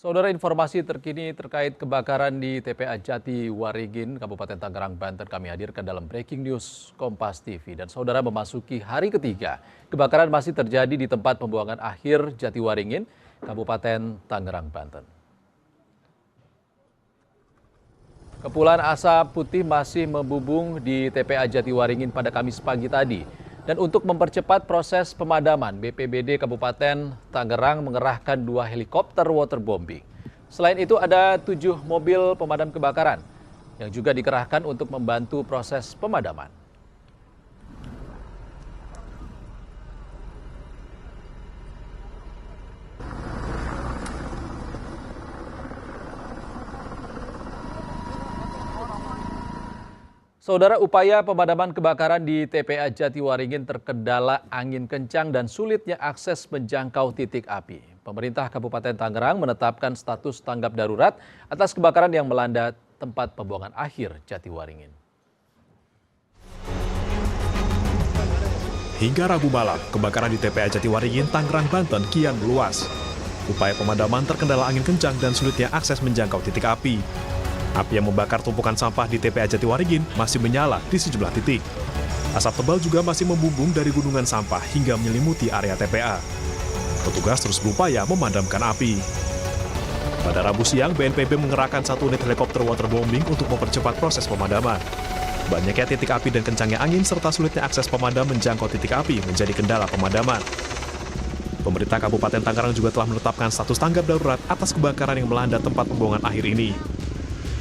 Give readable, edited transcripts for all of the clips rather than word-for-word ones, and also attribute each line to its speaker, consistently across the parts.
Speaker 1: Saudara, informasi terkini terkait kebakaran di TPA Jati Waringin, Kabupaten Tangerang, Banten kami hadirkan dalam Breaking News Kompas TV. Dan saudara, memasuki hari ketiga, kebakaran masih terjadi di tempat pembuangan akhir Jati Waringin, Kabupaten Tangerang, Banten. Kepulan asap putih masih membubung di TPA Jati Waringin pada Kamis pagi tadi. Dan untuk mempercepat proses pemadaman, BPBD Kabupaten Tangerang mengerahkan 2 helikopter waterbombing. Selain itu ada 7 mobil pemadam kebakaran yang juga dikerahkan untuk membantu proses pemadaman. Saudara, upaya pemadaman kebakaran di TPA Jati Waringin terkendala angin kencang dan sulitnya akses menjangkau titik api. Pemerintah Kabupaten Tangerang menetapkan status tanggap darurat atas kebakaran yang melanda tempat pembuangan akhir Jati Waringin.
Speaker 2: Hingga Rabu malam, kebakaran di TPA Jati Waringin, Tangerang, Banten kian meluas. Upaya pemadaman terkendala angin kencang dan sulitnya akses menjangkau titik api. Api yang membakar tumpukan sampah di TPA Jati Waringin masih menyala di sejumlah titik. Asap tebal juga masih membumbung dari gunungan sampah hingga menyelimuti area TPA. Petugas terus berupaya memadamkan api. Pada Rabu siang, BNPB mengerahkan 1 unit helikopter waterbombing untuk mempercepat proses pemadaman. Banyaknya titik api dan kencangnya angin serta sulitnya akses pemadam menjangkau titik api menjadi kendala pemadaman. Pemerintah Kabupaten Tangerang juga telah menetapkan status tanggap darurat atas kebakaran yang melanda tempat pembuangan akhir ini.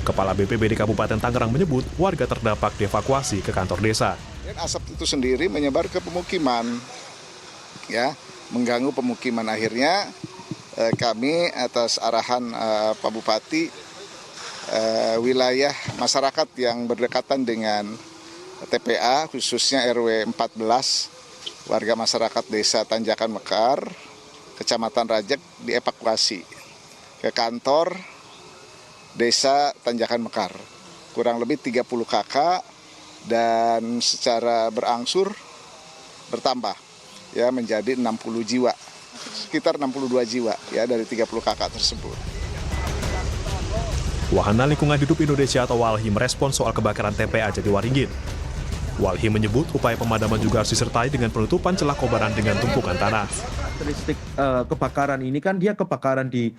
Speaker 2: Kepala BPBD Kabupaten Tangerang menyebut warga terdampak dievakuasi ke kantor desa.
Speaker 3: Asap itu sendiri menyebar ke pemukiman, ya, mengganggu pemukiman. Akhirnya kami atas arahan Pak Bupati, wilayah masyarakat yang berdekatan dengan TPA, khususnya RW 14, warga masyarakat Desa Tanjakan Mekar, Kecamatan Rajek, dievakuasi ke kantor Desa Tanjakan Mekar, kurang lebih 30 kakak, dan secara berangsur bertambah ya menjadi 60 jiwa, sekitar 62 jiwa ya dari 30 kakak tersebut.
Speaker 2: Wahana Lingkungan Hidup Indonesia atau WALHI merespons soal kebakaran TPA Jati Waringin. WALHI menyebut upaya pemadaman juga harus disertai dengan penutupan celah kobaran dengan tumpukan tanah.
Speaker 4: Karakteristik kebakaran ini kan dia kebakaran di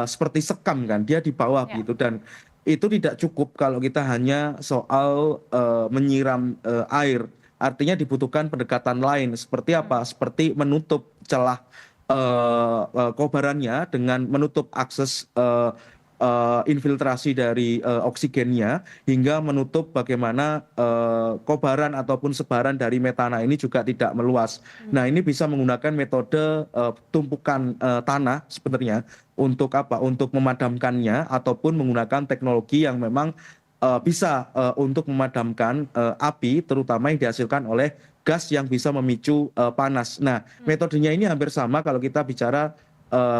Speaker 4: seperti sekam kan, dia di bawah gitu, dan itu tidak cukup kalau kita hanya soal menyiram air. Artinya dibutuhkan pendekatan lain seperti apa? Seperti menutup celah kobarannya dengan menutup akses infiltrasi dari oksigennya hingga menutup bagaimana kobaran ataupun sebaran dari metana ini juga tidak meluas. Nah, ini bisa menggunakan metode tumpukan tanah sebenarnya untuk apa? Untuk memadamkannya ataupun menggunakan teknologi yang memang bisa untuk memadamkan api, terutama yang dihasilkan oleh gas yang bisa memicu panas. Nah, metodenya ini hampir sama kalau kita bicara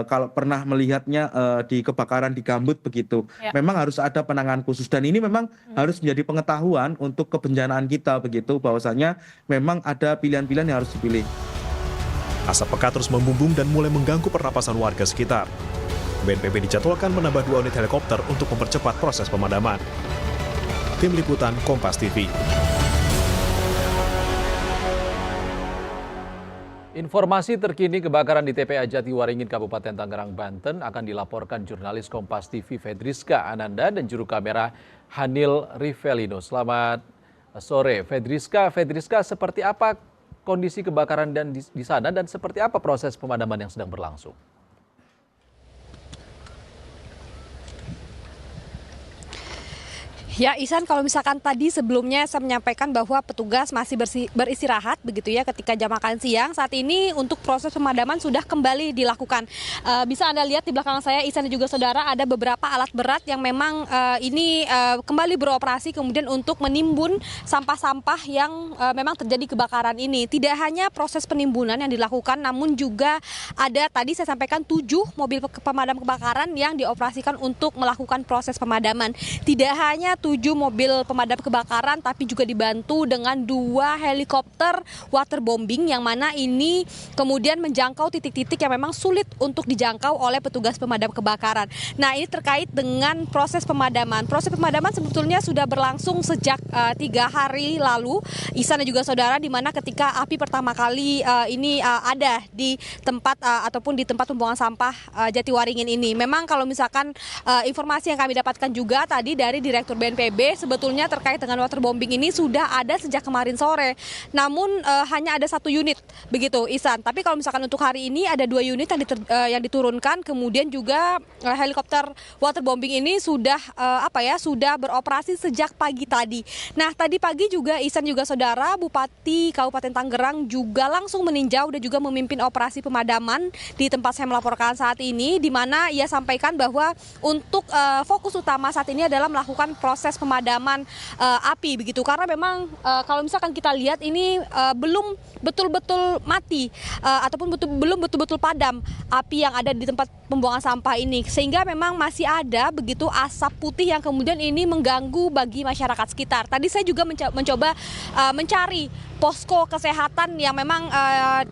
Speaker 4: kalau pernah melihatnya di kebakaran di gambut begitu, memang harus ada penanganan khusus, dan ini memang harus menjadi pengetahuan untuk kebencanaan kita begitu, bahwasanya memang ada pilihan-pilihan yang harus dipilih.
Speaker 2: Asap pekat terus membumbung dan mulai mengganggu pernapasan warga sekitar. BNPB dijadwalkan menambah 2 unit helikopter untuk mempercepat proses pemadaman. Tim Liputan Kompas TV.
Speaker 1: Informasi terkini kebakaran di TPA Jati Waringin, Kabupaten Tangerang, Banten akan dilaporkan jurnalis Kompas TV Fedriska Ananda dan juru kamera Hanil Rivelino. Selamat sore, Fedriska. Fedriska, seperti apa kondisi kebakaran di sana dan seperti apa proses pemadaman yang sedang berlangsung?
Speaker 5: Ya, Ihsan, kalau misalkan tadi sebelumnya saya menyampaikan bahwa petugas masih beristirahat begitu ya ketika jam makan siang. Saat ini untuk proses pemadaman sudah kembali dilakukan. Bisa Anda lihat di belakang saya, Ihsan dan juga saudara, ada beberapa alat berat yang memang ini kembali beroperasi kemudian untuk menimbun sampah-sampah yang memang terjadi kebakaran ini. Tidak hanya proses penimbunan yang dilakukan, namun juga ada tadi saya sampaikan 7 mobil pemadam kebakaran yang dioperasikan untuk melakukan proses pemadaman. Tidak hanya 7 mobil pemadam kebakaran, tapi juga dibantu dengan 2 helikopter waterbombing yang mana ini kemudian menjangkau titik-titik yang memang sulit untuk dijangkau oleh petugas pemadam kebakaran. Nah, ini terkait dengan proses pemadaman. Proses pemadaman sebetulnya sudah berlangsung sejak 3 hari lalu, Ihsan dan juga saudara, di mana ketika api pertama kali ini ada di tempat ataupun di tempat pembuangan sampah Jatiwaringin ini. Memang kalau misalkan informasi yang kami dapatkan juga tadi dari Direktur BNPB, sebetulnya terkait dengan waterbombing ini sudah ada sejak kemarin sore. Namun hanya ada 1 unit begitu, Ihsan. Tapi kalau misalkan untuk hari ini ada 2 unit yang diturunkan, kemudian juga helikopter waterbombing ini sudah sudah beroperasi sejak pagi tadi. Nah, tadi pagi juga Ihsan juga saudara, Bupati Kabupaten Tangerang juga langsung meninjau dan juga memimpin operasi pemadaman di tempat saya melaporkan saat ini, di mana ia sampaikan bahwa untuk fokus utama saat ini adalah melakukan proses pemadaman api begitu, karena memang kalau misalkan kita lihat ini belum betul-betul mati ataupun belum betul-betul padam api yang ada di tempat pembuangan sampah ini, sehingga memang masih ada begitu asap putih yang kemudian ini mengganggu bagi masyarakat sekitar. Tadi saya juga mencoba mencari posko kesehatan yang memang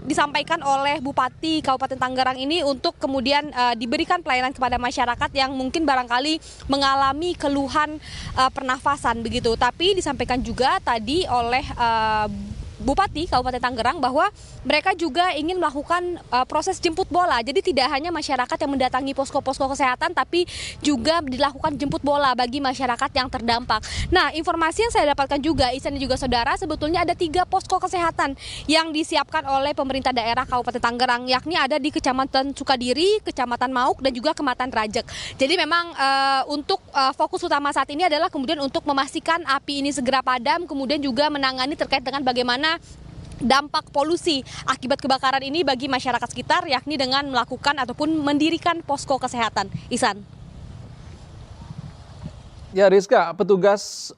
Speaker 5: disampaikan oleh Bupati Kabupaten Tangerang ini untuk kemudian diberikan pelayanan kepada masyarakat yang mungkin barangkali mengalami keluhan pernafasan begitu. Tapi disampaikan juga tadi oleh Bupati Kabupaten Tangerang bahwa mereka juga ingin melakukan proses jemput bola. Jadi tidak hanya masyarakat yang mendatangi posko-posko kesehatan, tapi juga dilakukan jemput bola bagi masyarakat yang terdampak. Nah, informasi yang saya dapatkan juga, Ihsan dan juga saudara, sebetulnya ada 3 posko kesehatan yang disiapkan oleh pemerintah daerah Kabupaten Tangerang, yakni ada di Kecamatan Sukadiri, Kecamatan Mauk, dan juga Kecamatan Rajek. Jadi memang untuk fokus utama saat ini adalah kemudian untuk memastikan api ini segera padam, kemudian juga menangani terkait dengan bagaimana dampak polusi akibat kebakaran ini bagi masyarakat sekitar, yakni dengan melakukan ataupun mendirikan posko kesehatan. Ihsan.
Speaker 1: Ya, Rizka, petugas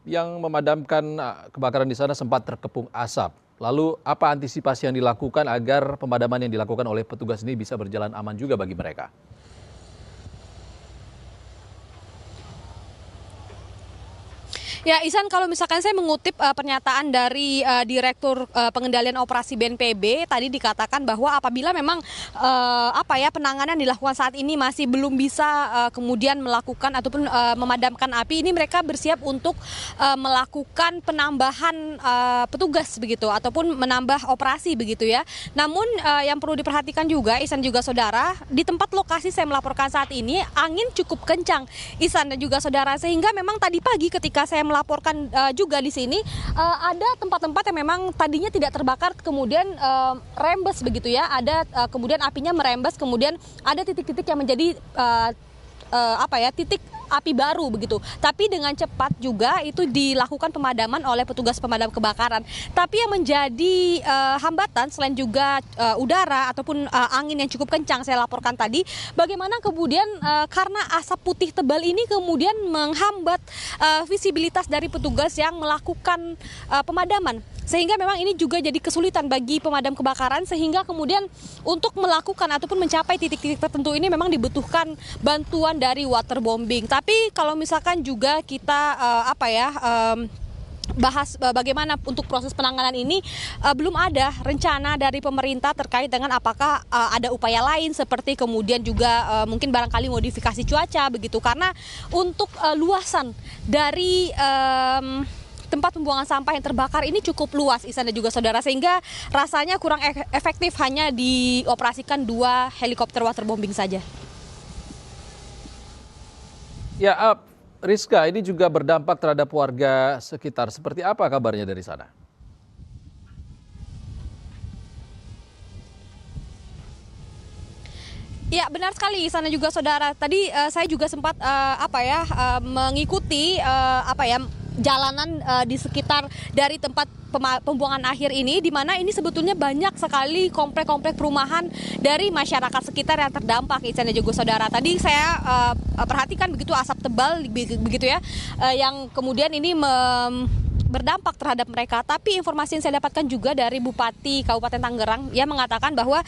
Speaker 1: yang memadamkan kebakaran di sana sempat terkepung asap. Lalu apa antisipasi yang dilakukan agar pemadaman yang dilakukan oleh petugas ini bisa berjalan aman juga bagi mereka?
Speaker 5: Ya, Ihsan, kalau misalkan saya mengutip pernyataan dari Direktur Pengendalian Operasi BNPB, tadi dikatakan bahwa apabila memang penanganan dilakukan saat ini masih belum bisa kemudian melakukan ataupun memadamkan api, ini mereka bersiap untuk melakukan penambahan petugas begitu ataupun menambah operasi begitu ya. Namun yang perlu diperhatikan juga, Ihsan juga saudara, di tempat lokasi saya melaporkan saat ini angin cukup kencang, Ihsan dan juga saudara, sehingga memang tadi pagi ketika saya melaporkan juga di sini ada tempat-tempat yang memang tadinya tidak terbakar kemudian rembes begitu ya, ada kemudian apinya merembes, kemudian ada titik-titik yang menjadi titik api baru begitu. Tapi dengan cepat juga itu dilakukan pemadaman oleh petugas pemadam kebakaran. Tapi yang menjadi hambatan selain juga udara ataupun angin yang cukup kencang saya laporkan tadi, bagaimana kemudian karena asap putih tebal ini kemudian menghambat visibilitas dari petugas yang melakukan pemadaman. Sehingga memang ini juga jadi kesulitan bagi pemadam kebakaran, sehingga kemudian untuk melakukan ataupun mencapai titik-titik tertentu ini memang dibutuhkan bantuan dari waterbombing. Tapi kalau misalkan juga kita bahas bagaimana untuk proses penanganan ini, belum ada rencana dari pemerintah terkait dengan apakah ada upaya lain seperti kemudian juga mungkin barangkali modifikasi cuaca begitu, karena untuk luasan dari tempat pembuangan sampah yang terbakar ini cukup luas, Ihsan dan juga saudara, sehingga rasanya kurang efektif hanya dioperasikan 2 helikopter waterbombing saja.
Speaker 1: Ya, Rizka, ini juga berdampak terhadap warga sekitar. Seperti apa kabarnya dari sana?
Speaker 5: Ya, benar sekali Ihsan dan juga saudara. Tadi saya juga sempat mengikuti jalanan di sekitar dari tempat pembuangan akhir ini, di mana ini sebetulnya banyak sekali komplek-komplek perumahan dari masyarakat sekitar yang terdampak, Ihsan dan juga saudara. Tadi saya perhatikan begitu asap tebal begitu ya, yang kemudian ini berdampak terhadap mereka. Tapi informasi yang saya dapatkan juga dari Bupati Kabupaten Tangerang, ia mengatakan bahwa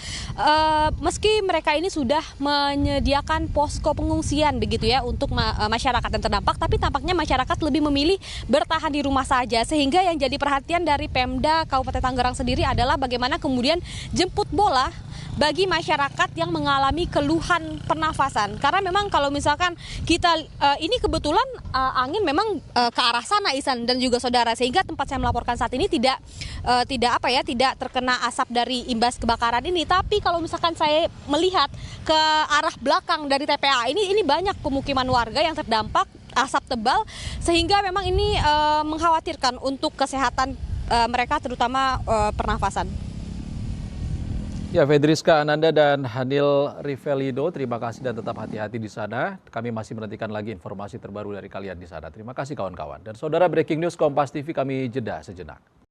Speaker 5: meski mereka ini sudah menyediakan posko pengungsian begitu ya untuk masyarakat yang terdampak, tapi tampaknya masyarakat lebih memilih bertahan di rumah saja. Sehingga yang jadi perhatian dari Pemda Kabupaten Tangerang sendiri adalah bagaimana kemudian jemput bola bagi masyarakat yang mengalami keluhan pernafasan. Karena memang kalau misalkan kita ini kebetulan angin memang ke arah sana, Ihsan dan juga saudara, sehingga tempat saya melaporkan saat ini tidak terkena asap dari imbas kebakaran ini. Tapi kalau misalkan saya melihat ke arah belakang dari TPA ini banyak pemukiman warga yang terdampak asap tebal, sehingga memang ini mengkhawatirkan untuk kesehatan mereka, terutama pernafasan.
Speaker 1: Ya, Fedriska Ananda dan Hanil Rivelido, terima kasih dan tetap hati-hati di sana. Kami masih menantikan lagi informasi terbaru dari kalian di sana. Terima kasih kawan-kawan. Dan saudara, breaking news Kompas TV, kami jeda sejenak.